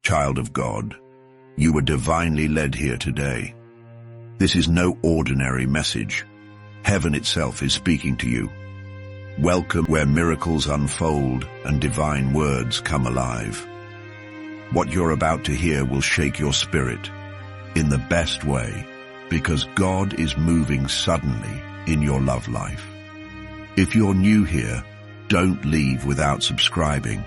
Child of God, you were divinely led here today. This is no ordinary message. Heaven itself is speaking to you. Welcome where miracles unfold and divine words come alive. What you're about to hear will shake your spirit in the best way, because God is moving suddenly in your love life. If you're new here, don't leave without subscribing.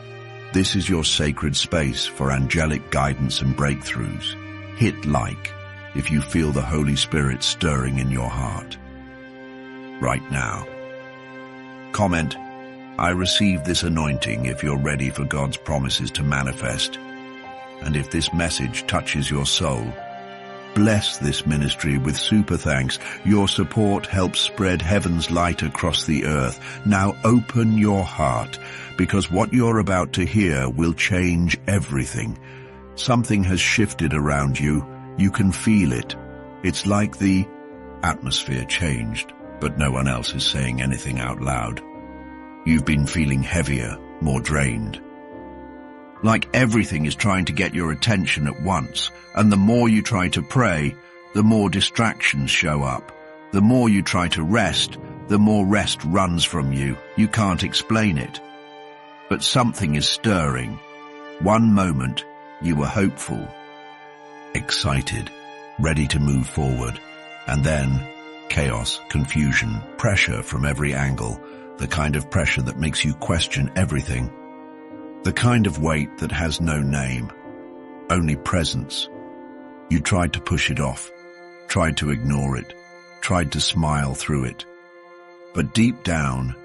This is your sacred space for angelic guidance and breakthroughs. Hit like if you feel the Holy Spirit stirring in your heart right now. Comment, I receive this anointing if you're ready for God's promises to manifest. And if this message touches your soul, bless this ministry with super thanks. Your support helps spread heaven's light across the earth. Now open your heart, because what you're about to hear will change everything. Something has shifted around you. You can feel it. It's like the atmosphere changed, but no one else is saying anything out loud. You've been feeling heavier, more drained. Like everything is trying to get your attention at once, and the more you try to pray, the more distractions show up. The more you try to rest, the more rest runs from you. You can't explain it. But something is stirring. One moment, you were hopeful, excited, ready to move forward, and then chaos, confusion, pressure from every angle, the kind of pressure that makes you question everything. The kind of weight that has no name, only presence. You tried to push it off, tried to ignore it, tried to smile through it. But deep down,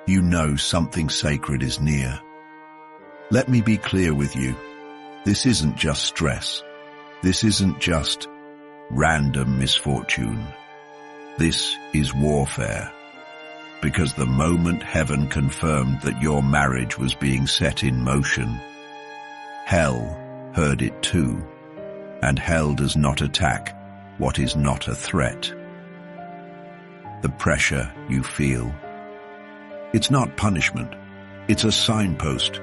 you know something sacred is near. Let me be clear with you. This isn't just stress. This isn't just random misfortune. This is warfare. Because the moment heaven confirmed that your marriage was being set in motion, hell heard it too, and hell does not attack what is not a threat. The pressure you feel, it's not punishment, it's a signpost.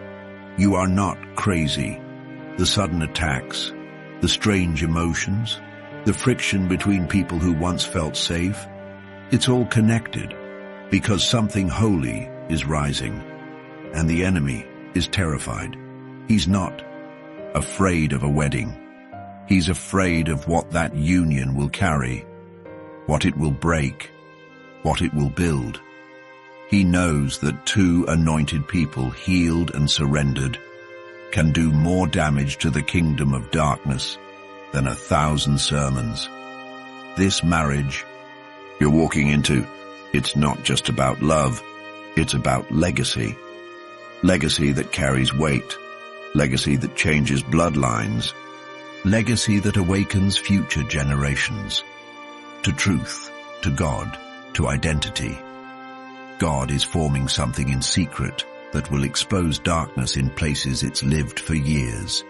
You are not crazy. The sudden attacks, the strange emotions, the friction between people who once felt safe, it's all connected. Because something holy is rising, and the enemy is terrified. He's not afraid of a wedding. He's afraid of what that union will carry, what it will break, what it will build. He knows that two anointed people, healed and surrendered, can do more damage to the kingdom of darkness than 1,000 sermons. This marriage you're walking into, it's not just about love, it's about legacy. Legacy that carries weight. Legacy that changes bloodlines. Legacy that awakens future generations. To truth, to God, to identity. God is forming something in secret that will expose darkness in places it's lived for years.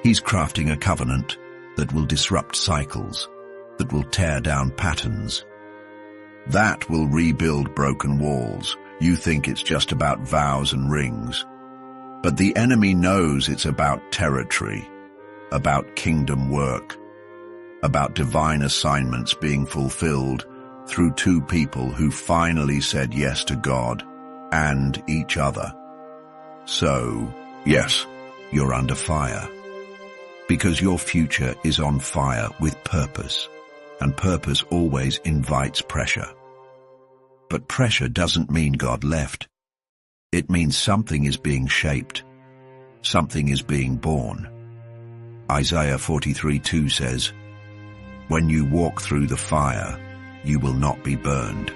He's crafting a covenant that will disrupt cycles, that will tear down patterns. That will rebuild broken walls. You think it's just about vows and rings. But the enemy knows it's about territory, about kingdom work, about divine assignments being fulfilled through two people who finally said yes to God and each other. So, yes, you're under fire. Because your future is on fire with purpose, and purpose always invites pressure. But pressure doesn't mean God left. It means something is being shaped. Something is being born. Isaiah 43:2 says, "When you walk through the fire, you will not be burned."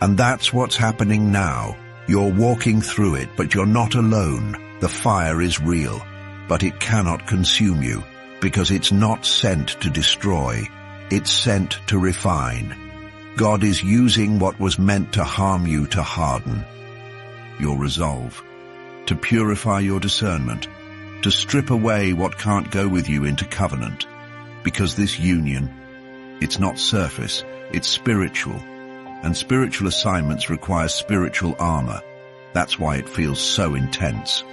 And that's what's happening now. You're walking through it, but you're not alone. The fire is real, but it cannot consume you, because it's not sent to destroy. It's sent to refine. God is using what was meant to harm you to harden your resolve, to purify your discernment, to strip away what can't go with you into covenant. Because this union, it's not surface, it's spiritual. And spiritual assignments require spiritual armor. That's why it feels so intense.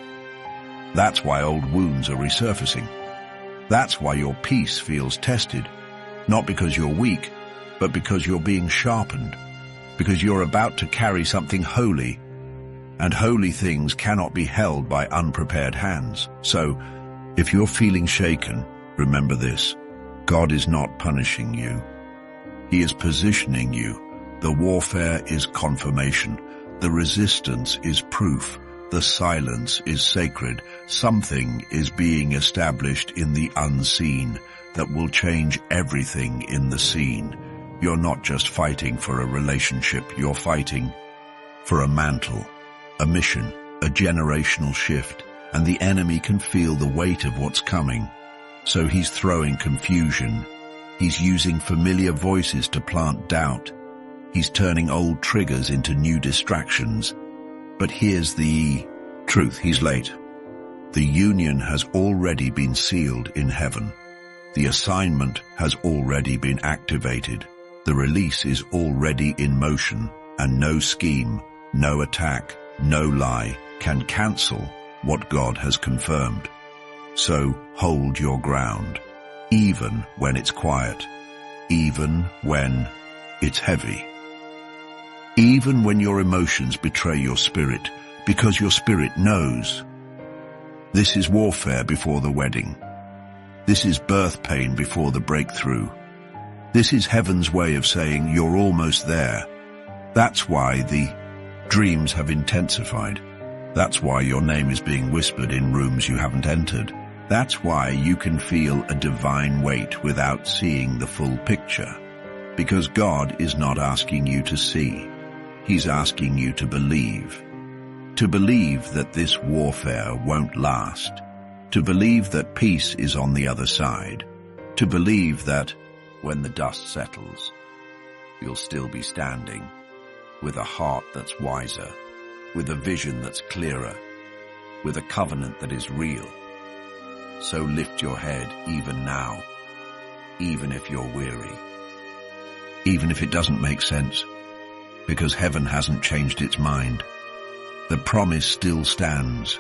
That's why old wounds are resurfacing. That's why your peace feels tested, not because you're weak, but because you're being sharpened, because you're about to carry something holy, and holy things cannot be held by unprepared hands. So, if you're feeling shaken, remember this: God is not punishing you. He is positioning you. The warfare is confirmation. The resistance is proof. The silence is sacred. Something is being established in the unseen that will change everything in the seen. You're not just fighting for a relationship, you're fighting for a mantle, a mission, a generational shift, and the enemy can feel the weight of what's coming. So he's throwing confusion. He's using familiar voices to plant doubt. He's turning old triggers into new distractions. But here's the truth: he's late. The union has already been sealed in heaven. The assignment has already been activated. The release is already in motion, and no scheme, no attack, no lie can cancel what God has confirmed. So hold your ground, even when it's quiet, even when it's heavy. Even when your emotions betray your spirit, because your spirit knows. This is warfare before the wedding. This is birth pain before the breakthrough. This is heaven's way of saying you're almost there. That's why the dreams have intensified. That's why your name is being whispered in rooms you haven't entered. That's why you can feel a divine weight without seeing the full picture. Because God is not asking you to see. He's asking you to believe. To believe that this warfare won't last. To believe that peace is on the other side. To believe that when the dust settles, you'll still be standing with a heart that's wiser, with a vision that's clearer, with a covenant that is real. So lift your head even now, even if you're weary, even if it doesn't make sense. Because heaven hasn't changed its mind. The promise still stands.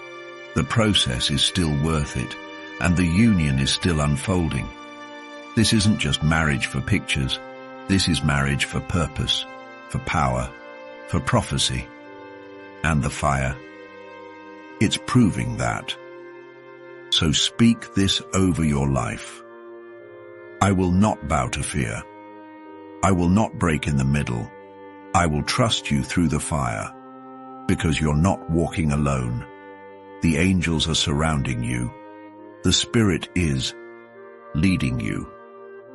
The process is still worth it, and the union is still unfolding. This isn't just marriage for pictures. This is marriage for purpose, for power, for prophecy, and the fire. It's proving that. So speak this over your life. I will not bow to fear. I will not break in the middle. I will trust you through the fire, because you're not walking alone. The angels are surrounding you. The Spirit is leading you,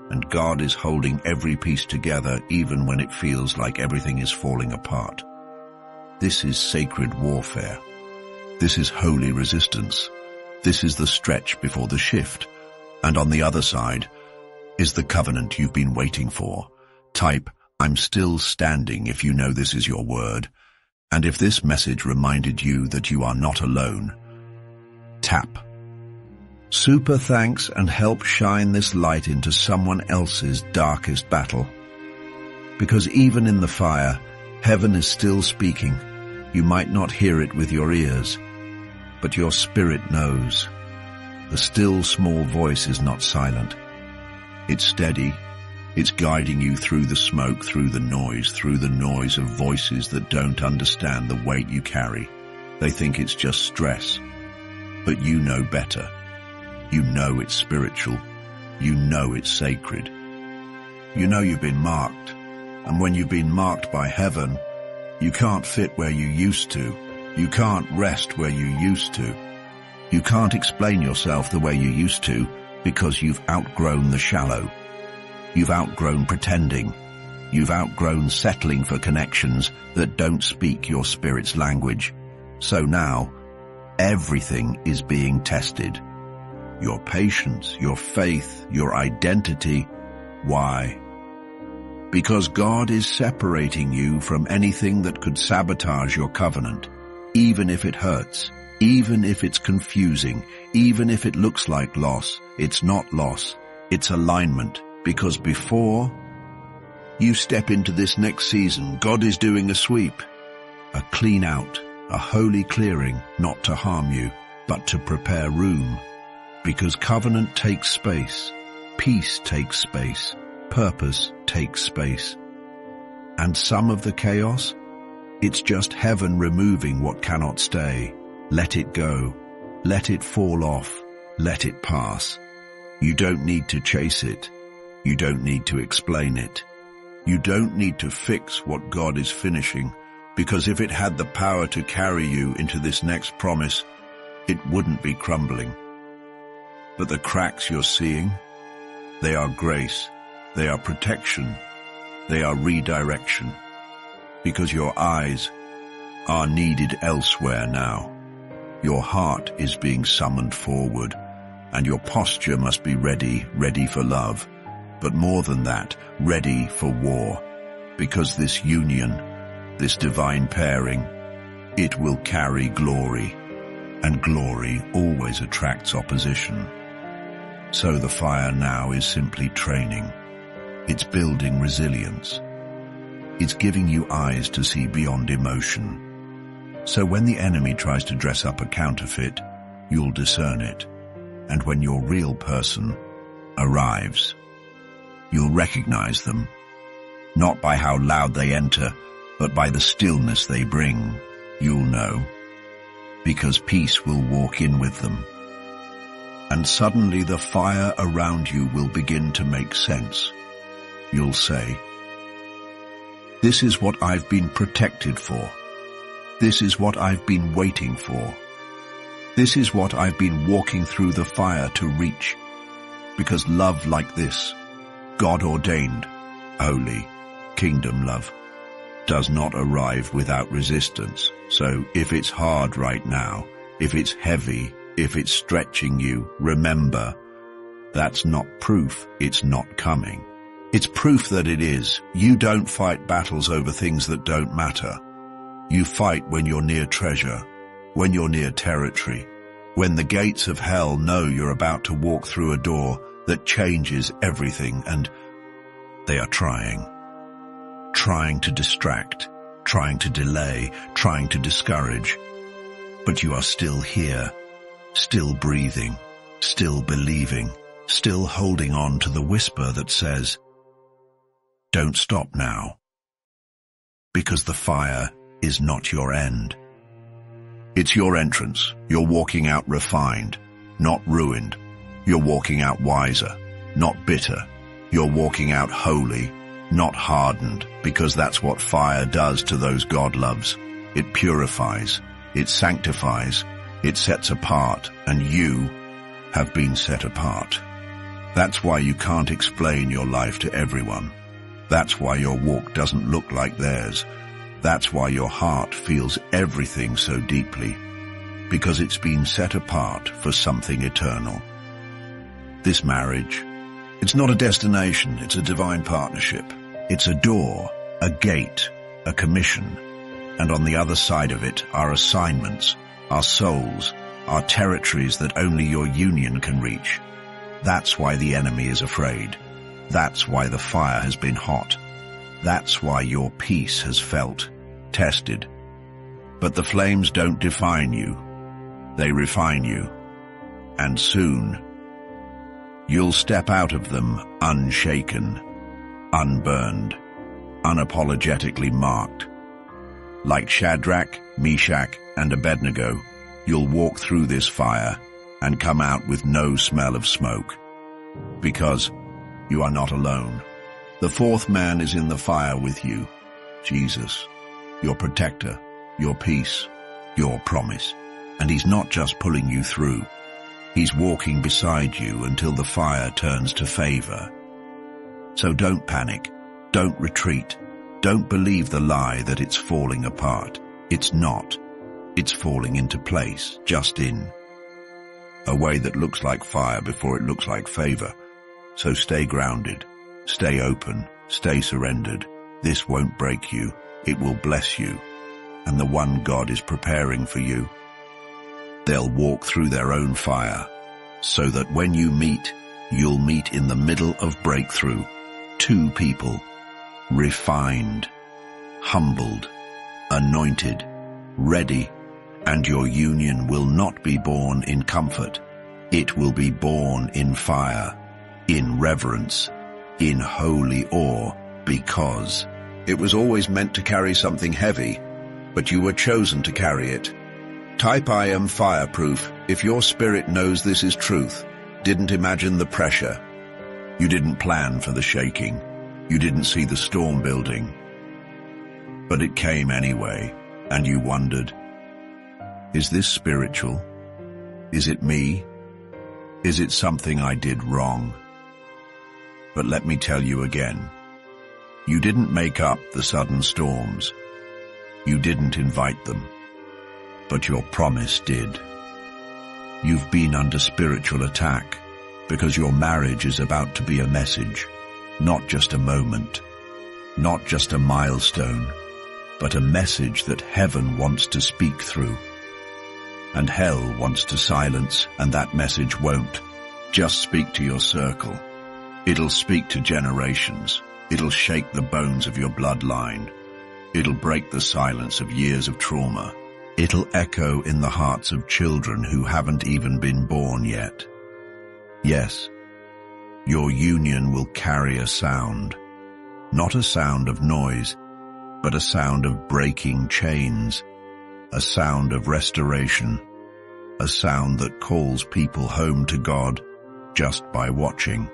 and God is holding every piece together even when it feels like everything is falling apart. This is sacred warfare. This is holy resistance. This is the stretch before the shift. And on the other side is the covenant you've been waiting for. Type, I'm still standing if you know this is your word. And if this message reminded you that you are not alone, tap. Super thanks and help shine this light into someone else's darkest battle. Because even in the fire, heaven is still speaking. You might not hear it with your ears, but your spirit knows. The still small voice is not silent. It's steady. It's guiding you through the smoke, through the noise of voices that don't understand the weight you carry. They think it's just stress. But you know better. You know it's spiritual. You know it's sacred. You know you've been marked. And when you've been marked by heaven, you can't fit where you used to. You can't rest where you used to. You can't explain yourself the way you used to because you've outgrown the shallow. You've outgrown pretending. You've outgrown settling for connections that don't speak your spirit's language. So now, everything is being tested. Your patience, your faith, your identity. Why? Because God is separating you from anything that could sabotage your covenant, even if it hurts, even if it's confusing, even if it looks like loss. It's not loss, it's alignment. Because before you step into this next season, God is doing a sweep, a clean out, a holy clearing, not to harm you, but to prepare room, because covenant takes space, peace takes space, purpose takes space. And some of the chaos? It's just heaven removing what cannot stay. Let it go. Let it fall off. Let it pass. You don't need to chase it. You don't need to explain it. You don't need to fix what God is finishing, because if it had the power to carry you into this next promise, it wouldn't be crumbling. But the cracks you're seeing, they are grace, they are protection, they are redirection, because your eyes are needed elsewhere now. Your heart is being summoned forward, and your posture must be ready for love. But more than that, ready for war, because this union, this divine pairing, it will carry glory, and glory always attracts opposition. So the fire now is simply training. It's building resilience. It's giving you eyes to see beyond emotion. So when the enemy tries to dress up a counterfeit, you'll discern it. And when your real person arrives, you'll recognize them, not by how loud they enter, but by the stillness they bring. You'll know, because peace will walk in with them. And suddenly the fire around you will begin to make sense. You'll say, "This is what I've been protected for. This is what I've been waiting for. This is what I've been walking through the fire to reach." Because love like this, God-ordained, holy, kingdom love, does not arrive without resistance. So if it's hard right now, if it's heavy, if it's stretching you, remember, that's not proof it's not coming. It's proof that it is. You don't fight battles over things that don't matter. You fight when you're near treasure, when you're near territory, when the gates of hell know you're about to walk through a door that changes everything, and they are trying to distract, trying to delay, trying to discourage. But you are still here, still breathing, still believing, still holding on to the whisper that says, "Don't stop now." Because the fire is not your end. It's your entrance. You're walking out refined, not ruined. You're walking out wiser, not bitter. You're walking out holy, not hardened, because that's what fire does to those God loves. It purifies, it sanctifies, it sets apart, and you have been set apart. That's why you can't explain your life to everyone. That's why your walk doesn't look like theirs. That's why your heart feels everything so deeply, because it's been set apart for something eternal. This marriage, it's not a destination, it's a divine partnership. It's a door, a gate, a commission, and on the other side of it are assignments, our souls, our territories that only your union can reach. That's why the enemy is afraid. That's why the fire has been hot. That's why your peace has felt tested. But the flames don't define you. They refine you. And soon, you'll step out of them unshaken, unburned, unapologetically marked. Like Shadrach, Meshach, and Abednego, you'll walk through this fire and come out with no smell of smoke. Because you are not alone. The fourth man is in the fire with you, Jesus, your protector, your peace, your promise. And he's not just pulling you through. He's walking beside you until the fire turns to favor. So don't panic, don't retreat, don't believe the lie that it's falling apart. It's not. It's falling into place, just in a way that looks like fire before it looks like favor. So stay grounded, stay open, stay surrendered. This won't break you, it will bless you. And the one God is preparing for you, they'll walk through their own fire, so that when you meet, you'll meet in the middle of breakthrough. Two people, refined, humbled, anointed, ready, And your union will not be born in comfort. It will be born in fire, in reverence, in holy awe, because it was always meant to carry something heavy, but you were chosen to carry it. Type I am fireproof if your spirit knows this is truth. Didn't imagine the pressure. You didn't plan for the shaking. You didn't see the storm building. But it came anyway, and you wondered, is this spiritual? Is it me? Is it something I did wrong? But let me tell you again, you didn't make up the sudden storms. You didn't invite them, but your promise did. You've been under spiritual attack because your marriage is about to be a message, not just a moment, not just a milestone, but a message that heaven wants to speak through. And hell wants to silence, and that message won't just speak to your circle. It'll speak to generations. It'll shake the bones of your bloodline. It'll break the silence of years of trauma. It'll echo in the hearts of children who haven't even been born yet. Yes, your union will carry a sound, not a sound of noise, but a sound of breaking chains, a sound of restoration, a sound that calls people home to God just by watching.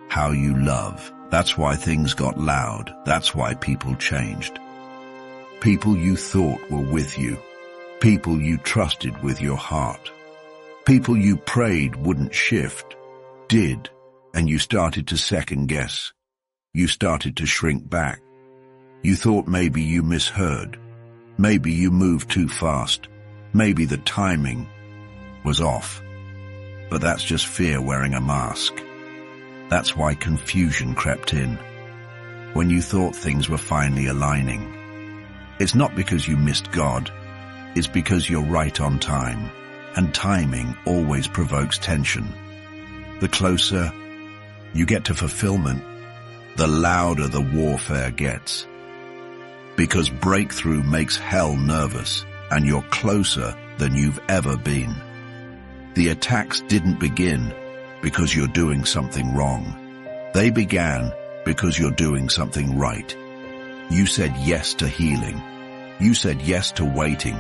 How you love. That's why things got loud. That's why people changed. People you thought were with you. People you trusted with your heart. People you prayed wouldn't shift, did, and you started to second guess. You started to shrink back. You thought maybe you misheard. Maybe you moved too fast. Maybe the timing was off. But that's just fear wearing a mask. That's why confusion crept in. When you thought things were finally aligning. It's not because you missed God. It's because you're right on time. And timing always provokes tension. The closer you get to fulfillment, the louder the warfare gets. Because breakthrough makes hell nervous, and you're closer than you've ever been. The attacks didn't begin because you're doing something wrong. They began because you're doing something right. You said yes to healing. You said yes to waiting.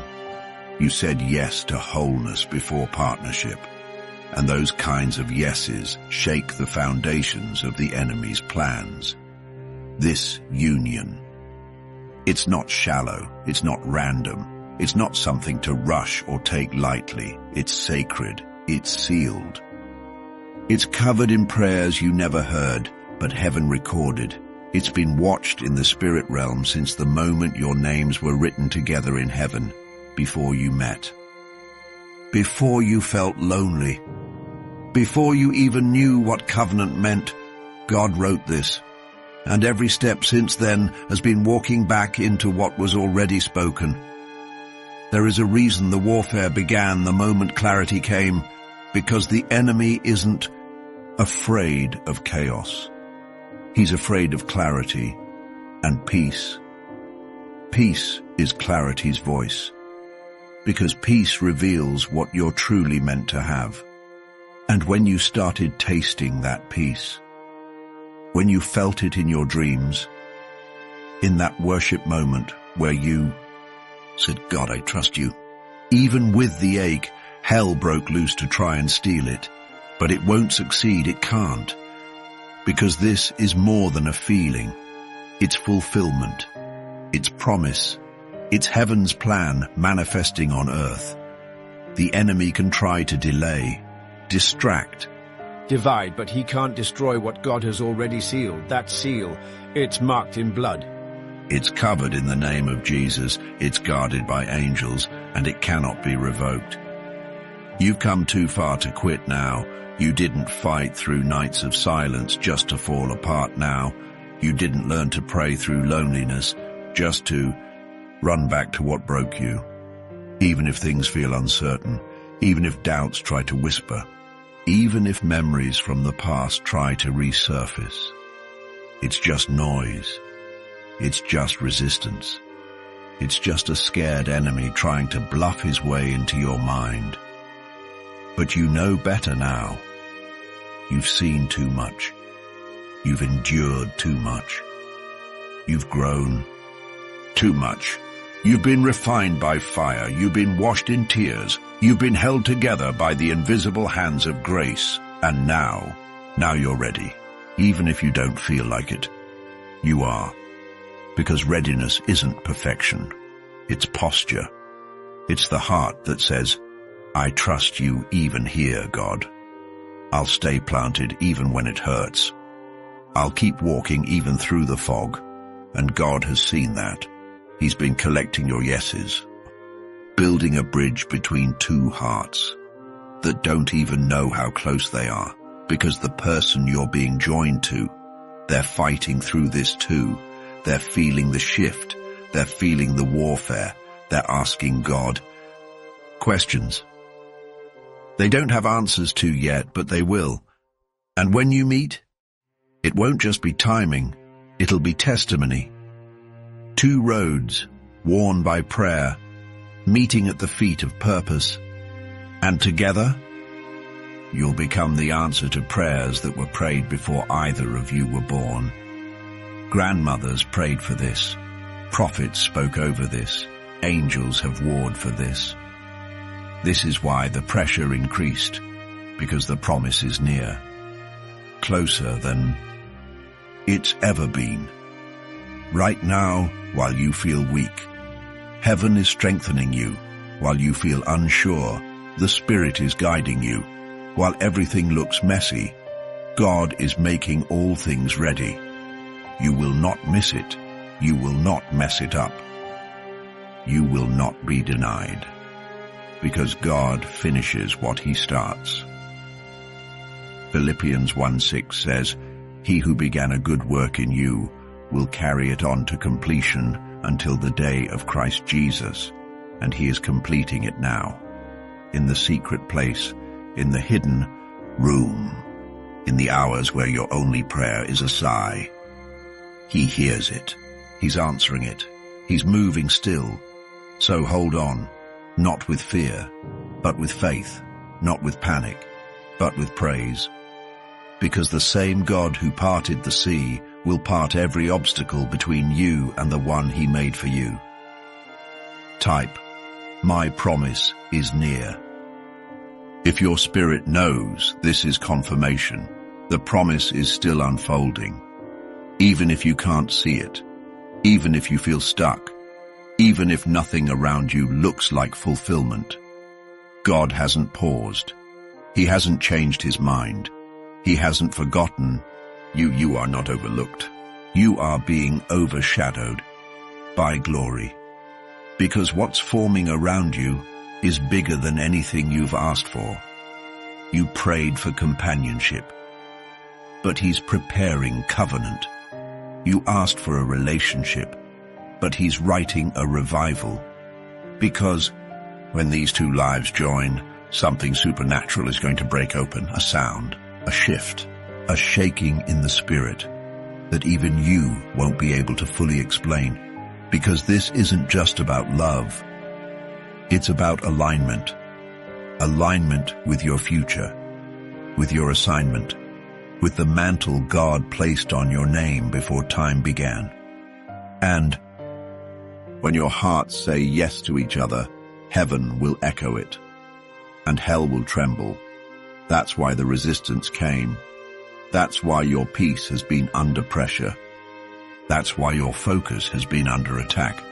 You said yes to wholeness before partnership. And those kinds of yeses shake the foundations of the enemy's plans. This union. It's not shallow, it's not random, it's not something to rush or take lightly. It's sacred, it's sealed. It's covered in prayers you never heard, but heaven recorded. It's been watched in the spirit realm since the moment your names were written together in heaven, before you met. Before you felt lonely. Before you even knew what covenant meant, God wrote this. And every step since then has been walking back into what was already spoken. There is a reason the warfare began the moment clarity came, because the enemy isn't afraid of chaos. He's afraid of clarity and peace. Peace is clarity's voice, because peace reveals what you're truly meant to have. And when you started tasting that peace, when you felt it in your dreams, in that worship moment where you said, God, I trust you. Even with the ache, hell broke loose to try and steal it. But it won't succeed, it can't. Because this is more than a feeling. It's fulfillment. It's promise. It's heaven's plan manifesting on earth. The enemy can try to delay, distract, divide, but he can't destroy what God has already sealed. That seal, it's marked in blood. It's covered in the name of Jesus, it's guarded by angels, and it cannot be revoked. You've come too far to quit now. You didn't fight through nights of silence just to fall apart now. You didn't learn to pray through loneliness just to run back to what broke you. Even if things feel uncertain, even if doubts try to whisper, even if memories from the past try to resurface. It's just noise. It's just resistance. It's just a scared enemy trying to bluff his way into your mind. But you know better now. You've seen too much. You've endured too much. You've grown too much. You've been refined by fire. You've been washed in tears. You've been held together by the invisible hands of grace. And now you're ready. Even if you don't feel like it, you are. Because readiness isn't perfection. It's posture. It's the heart that says, I trust you even here, God. I'll stay planted even when it hurts. I'll keep walking even through the fog. And God has seen that. He's been collecting your yeses, building a bridge between two hearts that don't even know how close they are, because the person you're being joined to, they're fighting through this too. They're feeling the shift. They're feeling the warfare. They're asking God questions they don't have answers to yet, but they will. And when you meet, it won't just be timing, it'll be testimony. Two roads, worn by prayer, meeting at the feet of purpose. And together, you'll become the answer to prayers that were prayed before either of you were born. Grandmothers prayed for this. Prophets spoke over this. Angels have warred for this. This is why the pressure increased, because the promise is near, closer than it's ever been. Right now, while you feel weak, heaven is strengthening you. While you feel unsure, the Spirit is guiding you. While everything looks messy, God is making all things ready. You will not miss it. You will not mess it up. You will not be denied, because God finishes what He starts. Philippians 1:6 says, He who began a good work in you will carry it on to completion until the day of Christ Jesus, and He is completing it now. In the secret place, in the hidden room, in the hours where your only prayer is a sigh. He hears it. He's answering it. He's moving still. So hold on, not with fear, but with faith, not with panic, but with praise. Because the same God who parted the sea will part every obstacle between you and the one He made for you. Type, my promise is near. If your spirit knows, this is confirmation. The promise is still unfolding. Even if you can't see it, even if you feel stuck, even if nothing around you looks like fulfillment, God hasn't paused. He hasn't changed His mind. He hasn't forgotten. You are not overlooked. You are being overshadowed by glory. Because what's forming around you is bigger than anything you've asked for. You prayed for companionship, but He's preparing covenant. You asked for a relationship, but He's writing a revival. Because when these two lives join, something supernatural is going to break open, a sound, a shift, a shaking in the spirit that even you won't be able to fully explain. Because this isn't just about love. It's about alignment. Alignment with your future, with your assignment, with the mantle God placed on your name before time began. And when your hearts say yes to each other, heaven will echo it, and hell will tremble. That's why the resistance came. That's why your peace has been under pressure. That's why your focus has been under attack.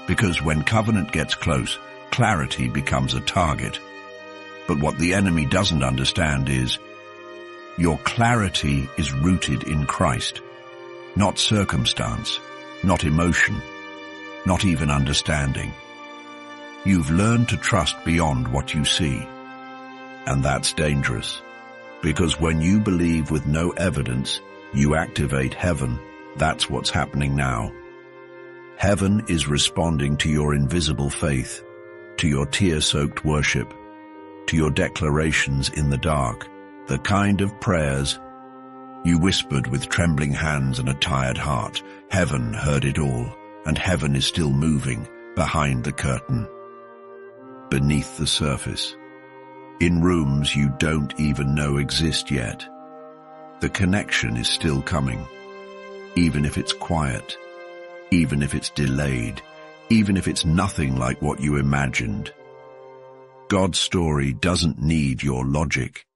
Because when covenant gets close, clarity becomes a target. But what the enemy doesn't understand is, your clarity is rooted in Christ, not circumstance, not emotion, not even understanding. You've learned to trust beyond what you see. And that's dangerous, because when you believe with no evidence, you activate heaven. That's what's happening now. Heaven is responding to your invisible faith, to your tear-soaked worship, to your declarations in the dark, the kind of prayers you whispered with trembling hands and a tired heart. Heaven heard it all, and heaven is still moving, behind the curtain, beneath the surface, in rooms you don't even know exist yet. The connection is still coming, even if it's quiet, even if it's delayed, even if it's nothing like what you imagined. God's story doesn't need your logic.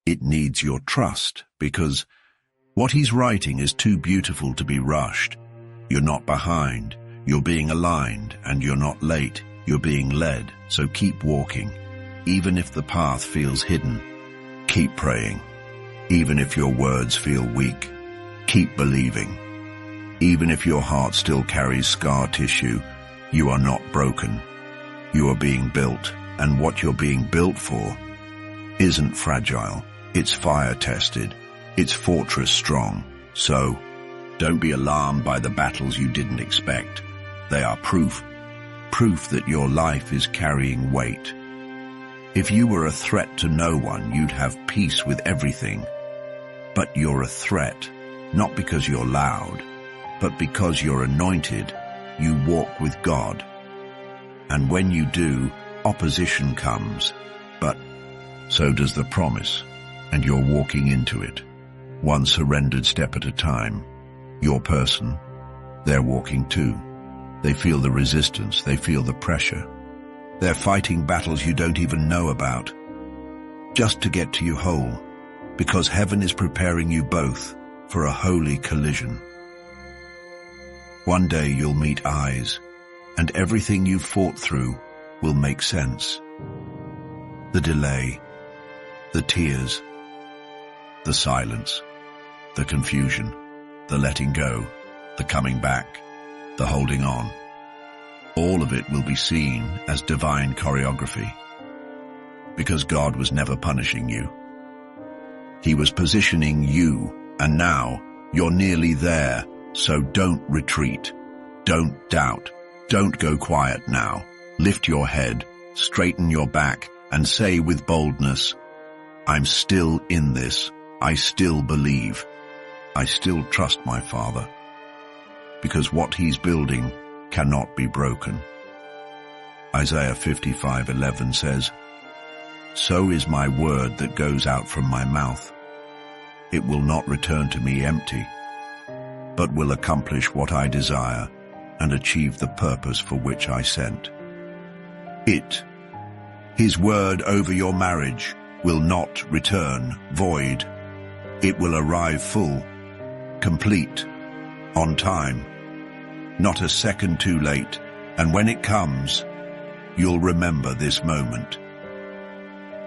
It needs your trust, because what he's writing is too beautiful to be rushed. You're not behind, you're being aligned, and you're not late, you're being led. So keep walking, even if the path feels hidden. Keep praying, even if your words feel weak. Keep believing, even if your heart still carries scar tissue. You are not broken. You are being built, and what you're being built for isn't fragile. It's fire-tested. It's fortress strong. So, don't be alarmed by the battles you didn't expect. They are proof that your life is carrying weight. If you were a threat to no one, you'd have peace with everything. But you're a threat, not because you're loud, but because you're anointed. You walk with God. And when you do, opposition comes, but so does the promise, and you're walking into it, one surrendered step at a time. Your person, they're walking too. They feel the resistance, they feel the pressure. They're fighting battles you don't even know about, just to get to you whole, because heaven is preparing you both for a holy collision. One day you'll meet eyes, and everything you've fought through will make sense. The delay, the tears, the silence, the confusion, the letting go, the coming back, the holding on. All of it will be seen as divine choreography, because God was never punishing you. He was positioning you, and now you're nearly there, so don't retreat, don't doubt, don't go quiet now. Lift your head, straighten your back, and say with boldness, I'm still in this. I still believe. I still trust my Father, because what he's building cannot be broken. Isaiah 55:11 says, So is my word that goes out from my mouth. It will not return to me empty, but will accomplish what I desire and achieve the purpose for which I sent it. His word over your marriage will not return void. It will arrive full, complete, on time, not a second too late. And when it comes, you'll remember this moment.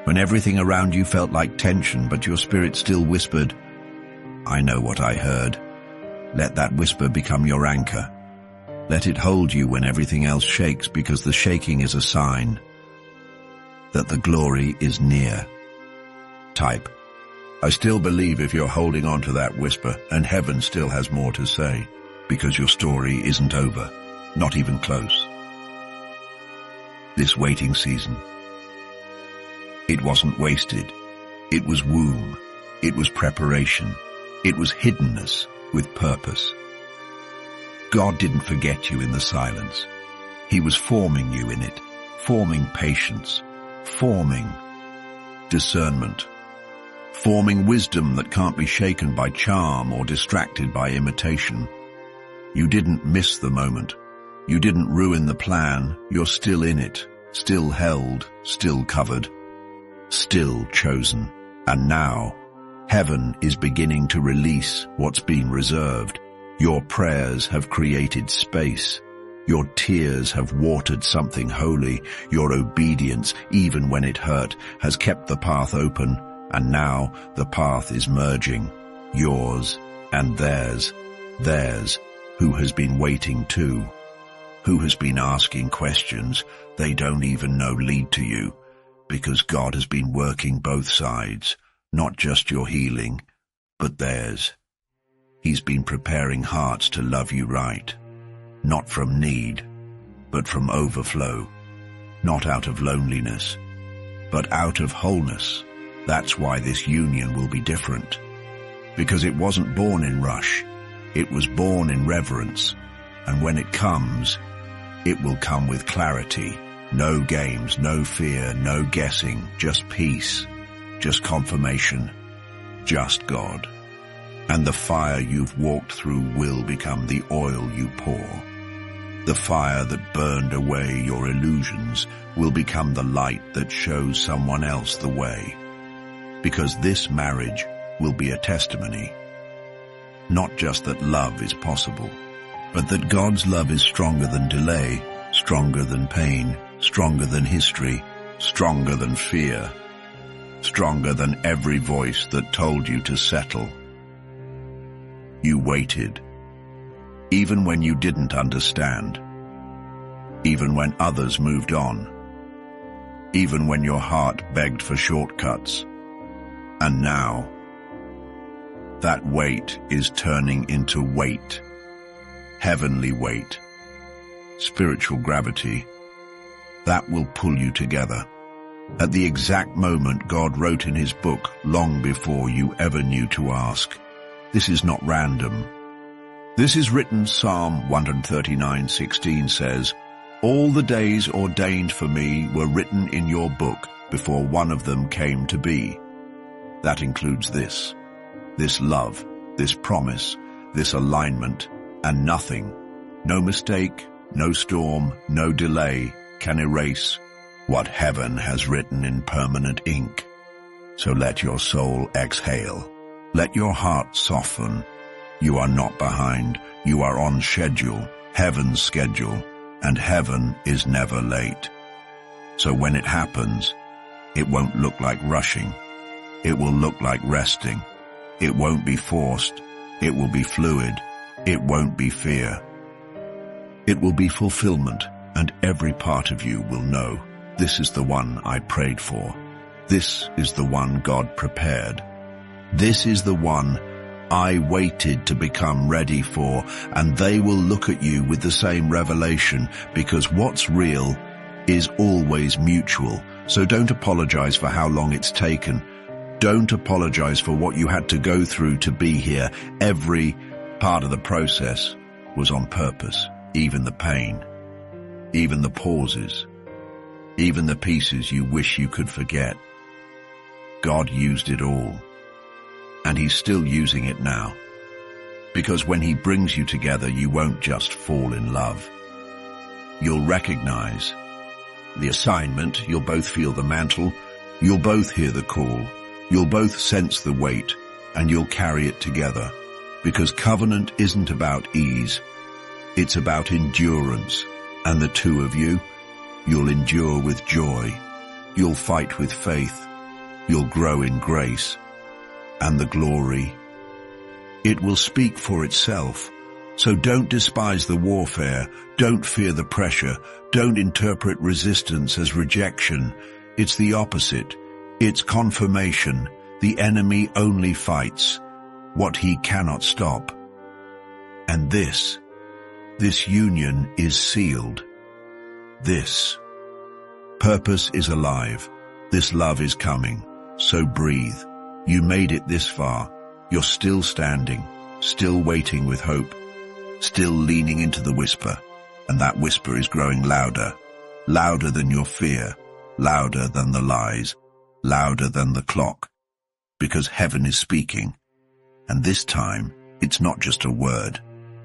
When everything around you felt like tension, but your spirit still whispered, I know what I heard. Let that whisper become your anchor. Let it hold you when everything else shakes, because the shaking is a sign that the glory is near. Type, I still believe, if you're holding on to that whisper, and heaven still has more to say, because your story isn't over, not even close. This waiting season, it wasn't wasted. It was womb. It was preparation. It was hiddenness with purpose. God didn't forget you in the silence. He was forming you in it, forming patience, forming discernment, forming wisdom that can't be shaken by charm or distracted by imitation. You didn't miss the moment. You didn't ruin the plan. You're still in it, still held, still covered, still chosen. And now, heaven is beginning to release what's been reserved. Your prayers have created space. Your tears have watered something holy. Your obedience, even when it hurt, has kept the path open. And now the path is merging. Yours and theirs. Theirs, who has been waiting too. Who has been asking questions they don't even know lead to you. Because God has been working both sides, not just your healing, but theirs. He's been preparing hearts to love you right, not from need, but from overflow, not out of loneliness, but out of wholeness. That's why this union will be different, because it wasn't born in rush, it was born in reverence, and when it comes, It will come with clarity. No games, no fear, no guessing, just peace, just confirmation, just God. And the fire you've walked through will become the oil you pour. The fire that burned away your illusions will become the light that shows someone else the way. Because this marriage will be a testimony. Not just that love is possible, but that God's love is stronger than delay, stronger than pain, stronger than history, stronger than fear, stronger than every voice that told you to settle. You waited, even when you didn't understand, even when others moved on, even when your heart begged for shortcuts. And now, that wait is turning into weight, heavenly weight, spiritual gravity, that will pull you together. At the exact moment God wrote in his book, long before you ever knew to ask. This is not random. This is written. Psalm 139:16 says, "All the days ordained for me were written in your book before one of them came to be." That includes this love, this promise, this alignment, and nothing, no mistake, no storm, no delay can erase what heaven has written in permanent ink. So let your soul exhale. Let your heart soften. You are not behind. You are on schedule, heaven's schedule, and heaven is never late. So when it happens, it won't look like rushing. It will look like resting. It won't be forced. It will be fluid. It won't be fear. It will be fulfillment, and every part of you will know, this is the one I prayed for. This is the one God prepared. This is the one I waited to become ready for, and they will look at you with the same revelation, because what's real is always mutual. So don't apologize for how long it's taken. Don't apologize for what you had to go through to be here. Every part of the process was on purpose, even the pain, even the pauses, even the pieces you wish you could forget. God used it all. And he's still using it now. Because when he brings you together, you won't just fall in love. You'll recognize the assignment, you'll both feel the mantle, you'll both hear the call, you'll both sense the weight, and you'll carry it together. Because covenant isn't about ease, it's about endurance. And the two of you, you'll endure with joy, you'll fight with faith, you'll grow in grace. And the glory, it will speak for itself. So don't despise the warfare, don't fear the pressure, don't interpret resistance as rejection. It's the opposite. It's confirmation. The enemy only fights what he cannot stop. And this union is sealed. This purpose is alive. This love is coming. So breathe. You made it this far. You're still standing, still waiting with hope, still leaning into the whisper. And that whisper is growing louder, louder than your fear, louder than the lies, louder than the clock. Because heaven is speaking. And this time, it's not just a word,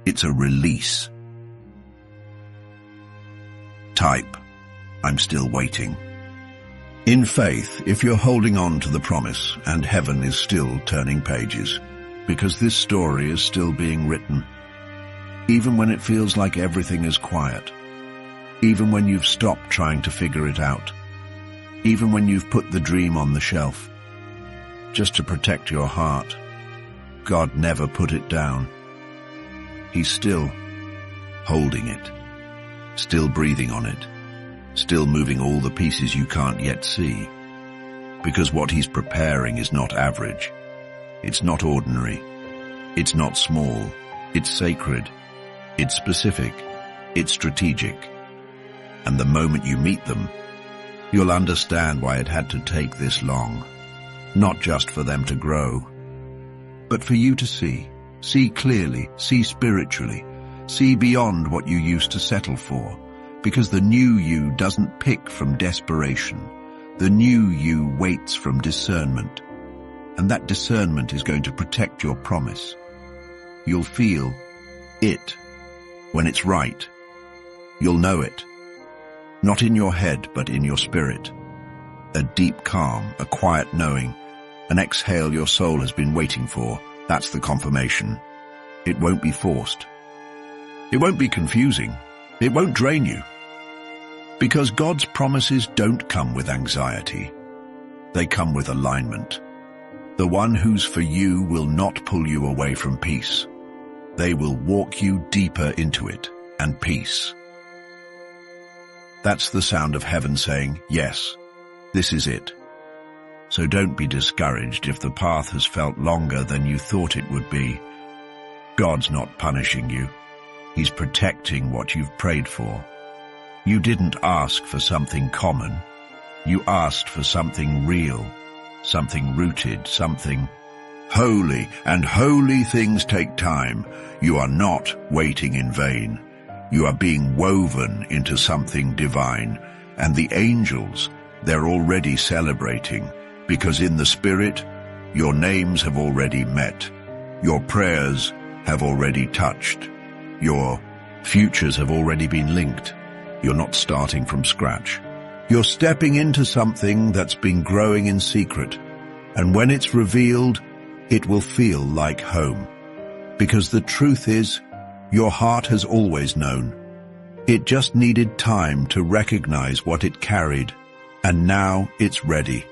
it's a release. Type, I'm still waiting. In faith, if you're holding on to the promise, and heaven is still turning pages, because this story is still being written, even when it feels like everything is quiet, even when you've stopped trying to figure it out, even when you've put the dream on the shelf, just to protect your heart, God never put it down. He's still holding it, still breathing on it, still moving all the pieces you can't yet see. Because what he's preparing is not average. It's not ordinary. It's not small. It's sacred. It's specific. It's strategic. And the moment you meet them, you'll understand why it had to take this long. Not just for them to grow, but for you to see. See clearly, see spiritually, see beyond what you used to settle for. Because the new you doesn't pick from desperation. The new you waits from discernment. And that discernment is going to protect your promise. You'll feel it when it's right. You'll know it. Not in your head, but in your spirit. A deep calm, a quiet knowing, an exhale your soul has been waiting for. That's the confirmation. It won't be forced. It won't be confusing. It won't drain you. Because God's promises don't come with anxiety. They come with alignment. The one who's for you will not pull you away from peace. They will walk you deeper into it and peace. That's the sound of heaven saying, yes, this is it. So don't be discouraged if the path has felt longer than you thought it would be. God's not punishing you. He's protecting what you've prayed for. You didn't ask for something common. You asked for something real, something rooted, something holy, and holy things take time. You are not waiting in vain. You are being woven into something divine, and the angels, they're already celebrating, because in the Spirit, your names have already met. Your prayers have already touched. Your futures have already been linked. You're not starting from scratch. You're stepping into something that's been growing in secret, and when it's revealed, it will feel like home. Because the truth is, your heart has always known. It just needed time to recognize what it carried, and now it's ready.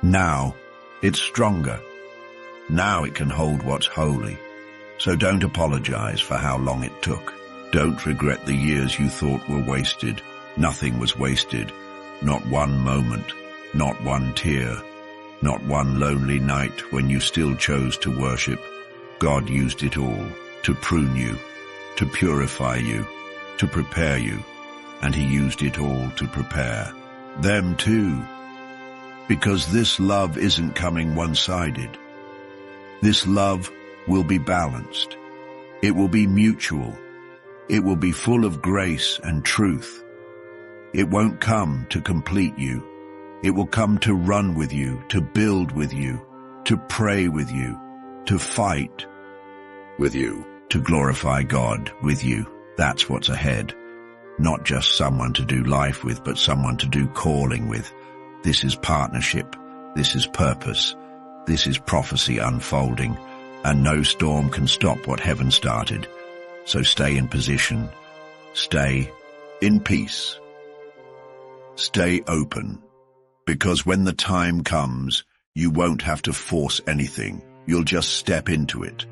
Now it's stronger. Now it can hold what's holy. So don't apologize for how long it took. Don't regret the years you thought were wasted. Nothing was wasted. Not one moment, not one tear, not one lonely night when you still chose to worship. God used it all to prune you, to purify you, to prepare you, and He used it all to prepare them too. Because this love isn't coming one-sided. This love will be balanced. It will be mutual. It will be full of grace and truth. It won't come to complete you. It will come to run with you, to build with you, to pray with you, to fight with you, to glorify God with you. That's what's ahead. Not just someone to do life with, but someone to do calling with. This is partnership. This is purpose. This is prophecy unfolding. And no storm can stop what heaven started. So stay in position. Stay in peace. Stay open. Because when the time comes, you won't have to force anything. You'll just step into it.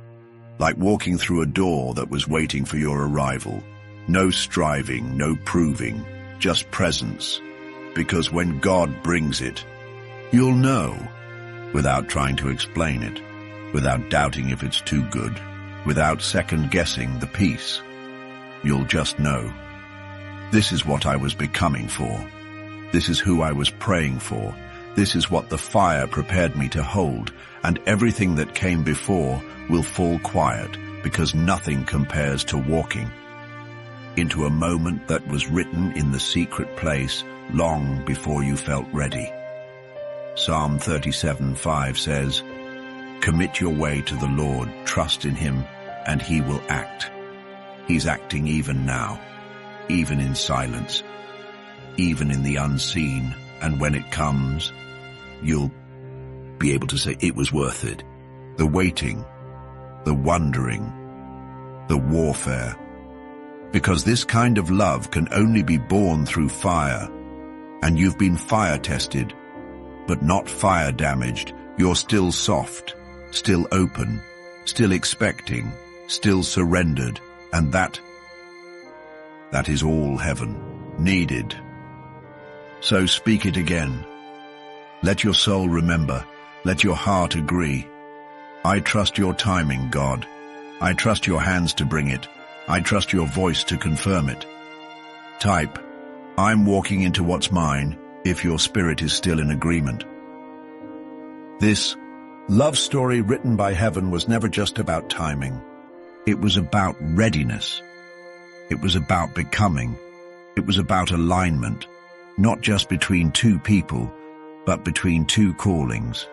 Like walking through a door that was waiting for your arrival. No striving, no proving, just presence. Because when God brings it, you'll know, without trying to explain it, without doubting if it's too good, without second-guessing the peace. You'll just know. This is what I was becoming for. This is who I was praying for. This is what the fire prepared me to hold, and everything that came before will fall quiet, because nothing compares to walking into a moment that was written in the secret place long before you felt ready. Psalm 37:5 says, "Commit your way to the Lord, trust in Him, and He will act." He's acting even now, even in silence, even in the unseen, and when it comes, you'll be able to say it was worth it. The waiting, the wondering, the warfare. Because this kind of love can only be born through fire, and you've been fire-tested, but not fire-damaged. You're still soft, still open, still expecting, still surrendered, and that is all heaven needed. So speak it again. Let your soul remember. Let your heart agree. I trust your timing, God. I trust your hands to bring it. I trust your voice to confirm it. Type, "I'm walking into what's mine," if your spirit is still in agreement. This love story written by heaven was never just about timing. It was about readiness. It was about becoming. It was about alignment, not just between two people, but between two callings,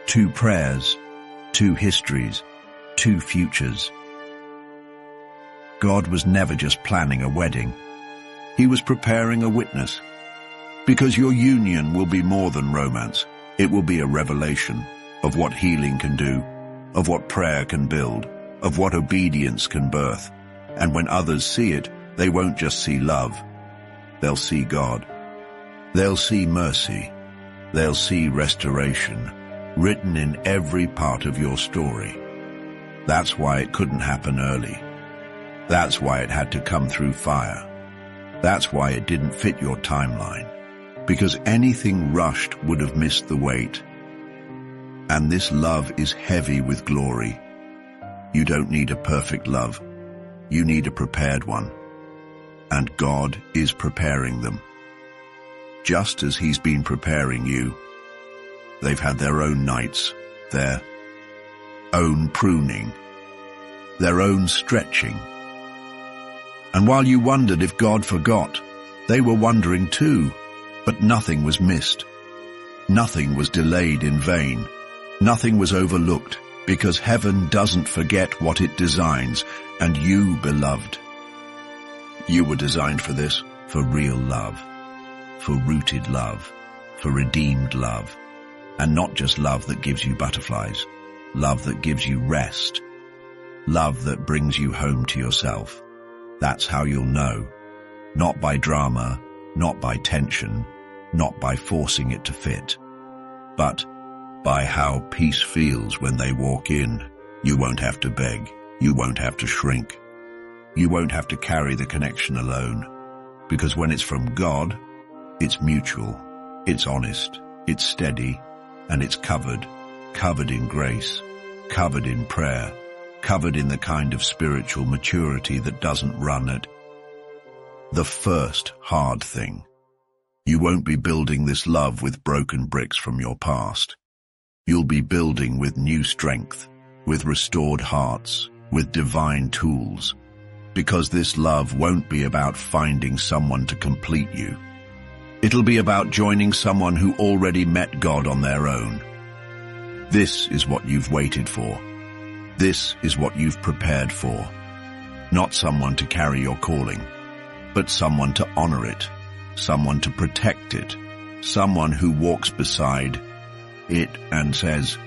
two prayers, two histories, two futures. God was never just planning a wedding. He was preparing a witness. Because your union will be more than romance. It will be a revelation of what healing can do, of what prayer can build, of what obedience can birth. And when others see it, they won't just see love. They'll see God. They'll see mercy. They'll see restoration, written in every part of your story. That's why it couldn't happen early. That's why it had to come through fire. That's why it didn't fit your timeline. Because anything rushed would have missed the weight. And this love is heavy with glory. You don't need a perfect love. You need a prepared one. And God is preparing them. Just as He's been preparing you. They've had their own nights, their own pruning, their own stretching. And while you wondered if God forgot, they were wondering too, but nothing was missed. Nothing was delayed in vain. Nothing was overlooked, because heaven doesn't forget what it designs, and you, beloved, you were designed for this, for real love, for rooted love, for redeemed love, and not just love that gives you butterflies, love that gives you rest, love that brings you home to yourself. That's how you'll know, not by drama, not by tension, not by forcing it to fit, but by how peace feels when they walk in. You won't have to beg. You won't have to shrink. You won't have to carry the connection alone. Because when it's from God, it's mutual, it's honest, it's steady, and it's covered in grace, covered in prayer, covered in the kind of spiritual maturity that doesn't run at the first hard thing. You won't be building this love with broken bricks from your past. You'll be building with new strength, with restored hearts, with divine tools. Because this love won't be about finding someone to complete you. It'll be about joining someone who already met God on their own. This is what you've waited for. This is what you've prepared for. Not someone to carry your calling, but someone to honor it, someone to protect it, someone who walks beside it and says,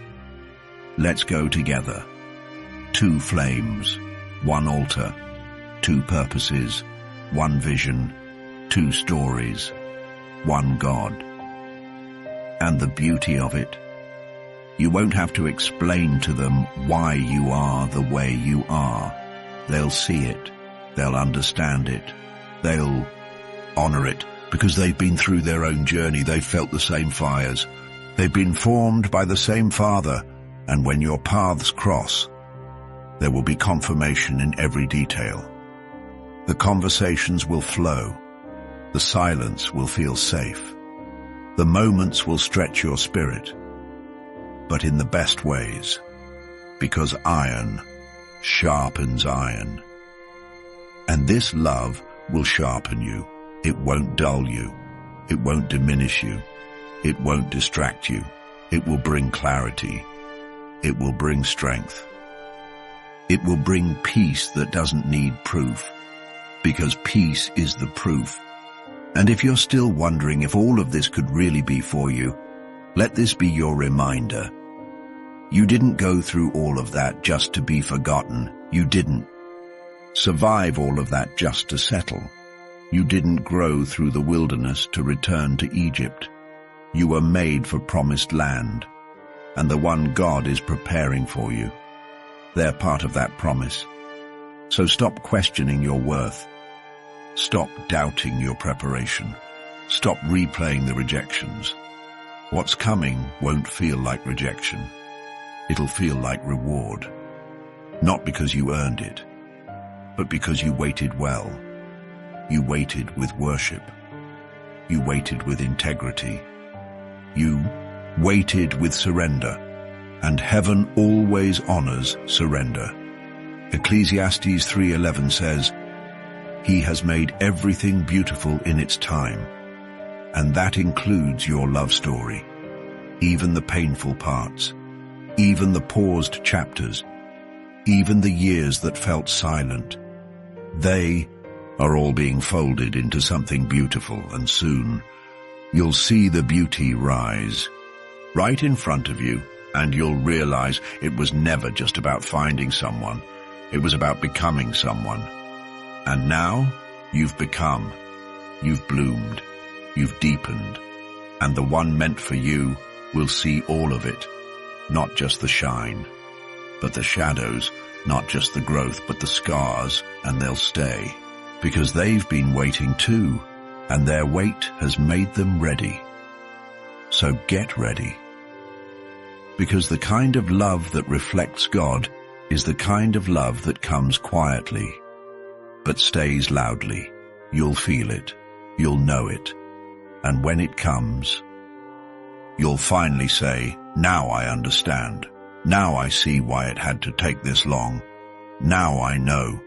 "Let's go together." Two flames, one altar, two purposes, one vision, two stories, one God. And the beauty of it, you won't have to explain to them why you are the way you are. They'll see it, they'll understand it, they'll honor it, because they've been through their own journey, they've felt the same fires, they've been formed by the same Father, and when your paths cross, there will be confirmation in every detail. The conversations will flow, the silence will feel safe, the moments will stretch your spirit, but in the best ways, because iron sharpens iron. And this love will sharpen you. It won't dull you. It won't diminish you. It won't distract you. It will bring clarity. It will bring strength. It will bring peace that doesn't need proof, because peace is the proof. And if you're still wondering if all of this could really be for you, let this be your reminder. You didn't go through all of that just to be forgotten. You didn't survive all of that just to settle. You didn't grow through the wilderness to return to Egypt. You were made for promised land, and the one God is preparing for you. They're part of that promise. So stop questioning your worth. Stop doubting your preparation. Stop replaying the rejections. What's coming won't feel like rejection. It'll feel like reward. Not because you earned it, but because you waited well. You waited with worship. You waited with integrity. You waited with surrender. And heaven always honors surrender. Ecclesiastes 3:11 says, He has made everything beautiful in its time, and that includes your love story, even the painful parts, even the paused chapters, even the years that felt silent. They are all being folded into something beautiful, and soon you'll see the beauty rise right in front of you, and you'll realize it was never just about finding someone. It was about becoming someone. And now you've become, you've bloomed, you've deepened, and the one meant for you will see all of it, not just the shine, but the shadows, not just the growth, but the scars, and they'll stay, because they've been waiting too, and their wait has made them ready. So get ready. Because the kind of love that reflects God is the kind of love that comes quietly, but stays loudly. You'll feel it, you'll know it, and when it comes, you'll finally say, "Now I understand. Now I see why it had to take this long. Now I know.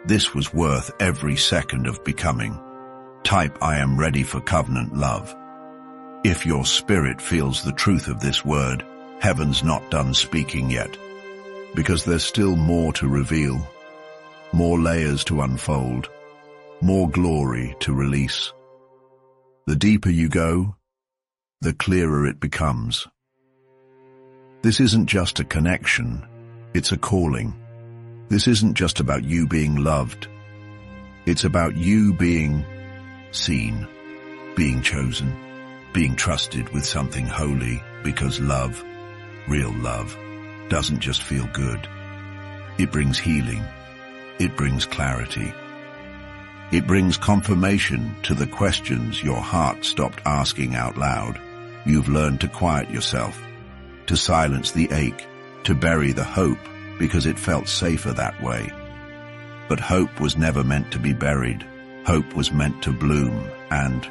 This was worth every second of becoming." Type, "I am ready for covenant love." If your spirit feels the truth of this word, heaven's not done speaking yet, because there's still more to reveal, more layers to unfold, more glory to release. The deeper you go, the clearer it becomes. This isn't just a connection, it's a calling. This isn't just about you being loved. It's about you being seen, being chosen, being trusted with something holy, because love, real love, doesn't just feel good. It brings healing. It brings clarity. It brings confirmation to the questions your heart stopped asking out loud. You've learned to quiet yourself, to silence the ache, to bury the hope, because it felt safer that way. But hope was never meant to be buried. Hope was meant to bloom, and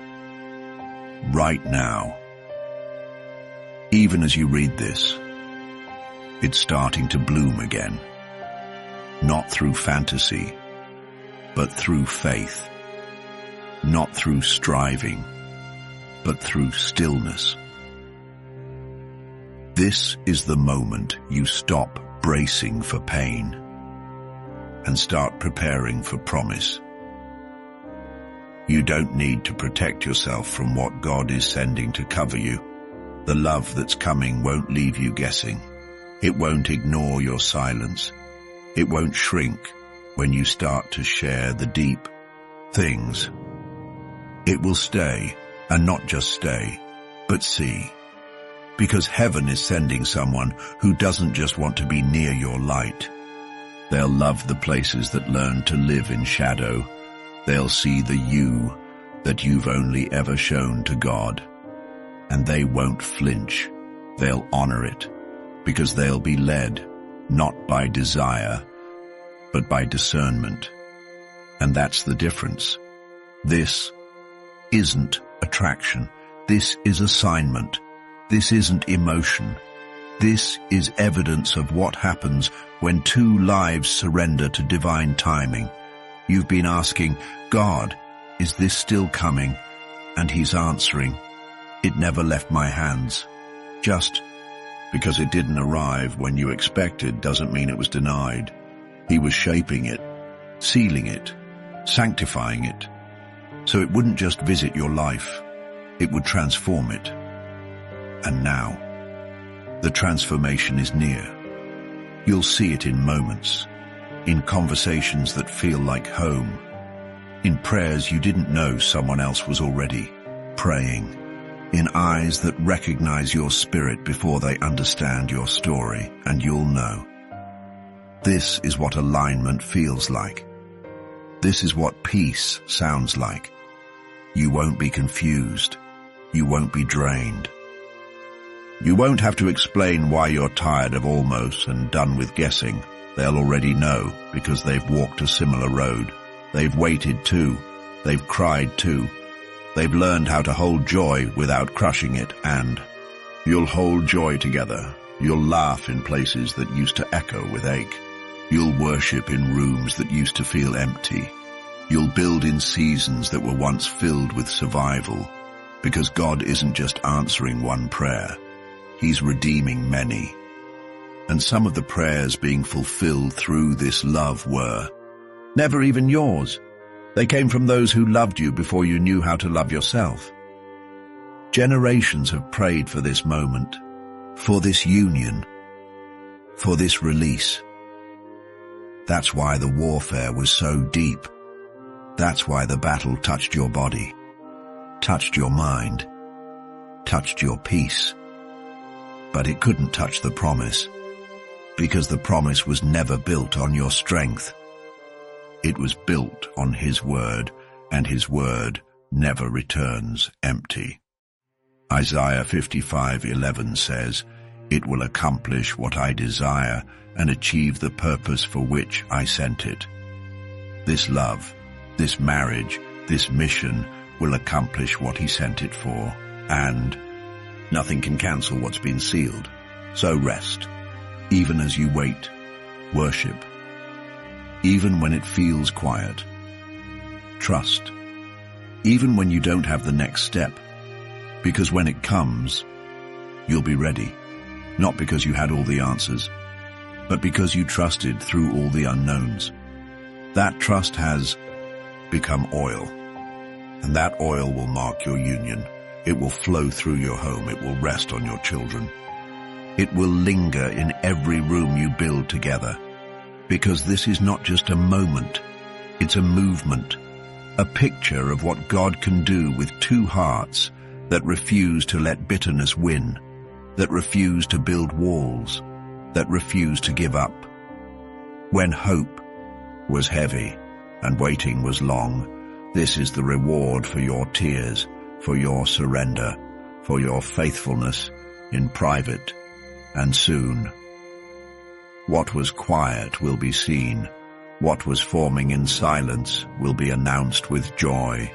right now, even as you read this, it's starting to bloom again. Not through fantasy, but through faith. Not through striving, but through stillness. This is the moment you stop bracing for pain and start preparing for promise. You don't need to protect yourself from what God is sending to cover you. The love that's coming won't leave you guessing. It won't ignore your silence. It won't shrink when you start to share the deep things. It will stay, and not just stay, but see. Because heaven is sending someone who doesn't just want to be near your light. They'll love the places that learn to live in shadow. They'll see the you that you've only ever shown to God. And they won't flinch. They'll honor it, because they'll be led, not by desire, but by discernment. And that's the difference. This isn't attraction. This is assignment. This isn't emotion. This is evidence of what happens when two lives surrender to divine timing. You've been asking, "God, is this still coming?" And He's answering, "It never left my hands." Just because it didn't arrive when you expected doesn't mean it was denied. He was shaping it, sealing it, sanctifying it, so it wouldn't just visit your life, it would transform it. And now, the transformation is near. You'll see it in moments, in conversations that feel like home, in prayers you didn't know someone else was already praying, in eyes that recognize your spirit before they understand your story, and you'll know. This is what alignment feels like. This is what peace sounds like. You won't be confused. You won't be drained. You won't have to explain why you're tired of almost and done with guessing. They'll already know, because they've walked a similar road. They've waited too. They've cried too. They've learned how to hold joy without crushing it, and you'll hold joy together. You'll laugh in places that used to echo with ache. You'll worship in rooms that used to feel empty. You'll build in seasons that were once filled with survival, because God isn't just answering one prayer, He's redeeming many. And some of the prayers being fulfilled through this love were never even yours. They came from those who loved you before you knew how to love yourself. Generations have prayed for this moment, for this union, for this release. That's why the warfare was so deep. That's why the battle touched your body, touched your mind, touched your peace. But it couldn't touch the promise, because the promise was never built on your strength. It was built on His word, and His word never returns empty. Isaiah 55:11 says, "It will accomplish what I desire and achieve the purpose for which I sent it." This love, this marriage, this mission will accomplish what He sent it for, and nothing can cancel what's been sealed. So rest, even as you wait, worship, even when it feels quiet. Trust, even when you don't have the next step, because when it comes, you'll be ready, not because you had all the answers, but because you trusted through all the unknowns. That trust has become oil, and that oil will mark your union. It will flow through your home. It will rest on your children. It will linger in every room you build together, because this is not just a moment, it's a movement, a picture of what God can do with two hearts that refuse to let bitterness win, that refuse to build walls, that refuse to give up. When hope was heavy and waiting was long, this is the reward for your tears, for your surrender, for your faithfulness in private and soon. What was quiet will be seen. What was forming in silence will be announced with joy.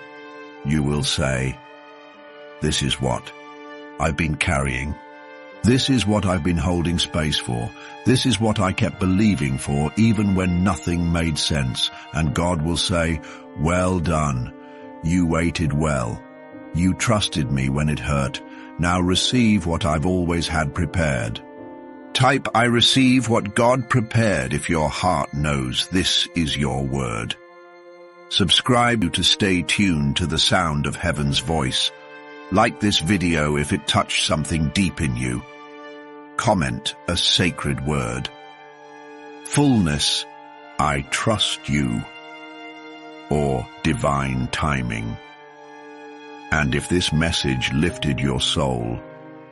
You will say, "This is what I've been carrying. This is what I've been holding space for. This is what I kept believing for even when nothing made sense." And God will say, "Well done. You waited well. You trusted me when it hurt. Now receive what I've always had prepared." Type, "I receive what God prepared," if your heart knows this is your word. Subscribe to stay tuned to the sound of heaven's voice. Like this video if it touched something deep in you. Comment a sacred word. Fullness, "I trust you," or divine timing. And if this message lifted your soul,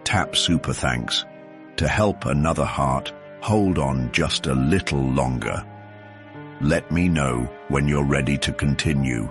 tap super thanks to help another heart hold on just a little longer. Let me know when you're ready to continue.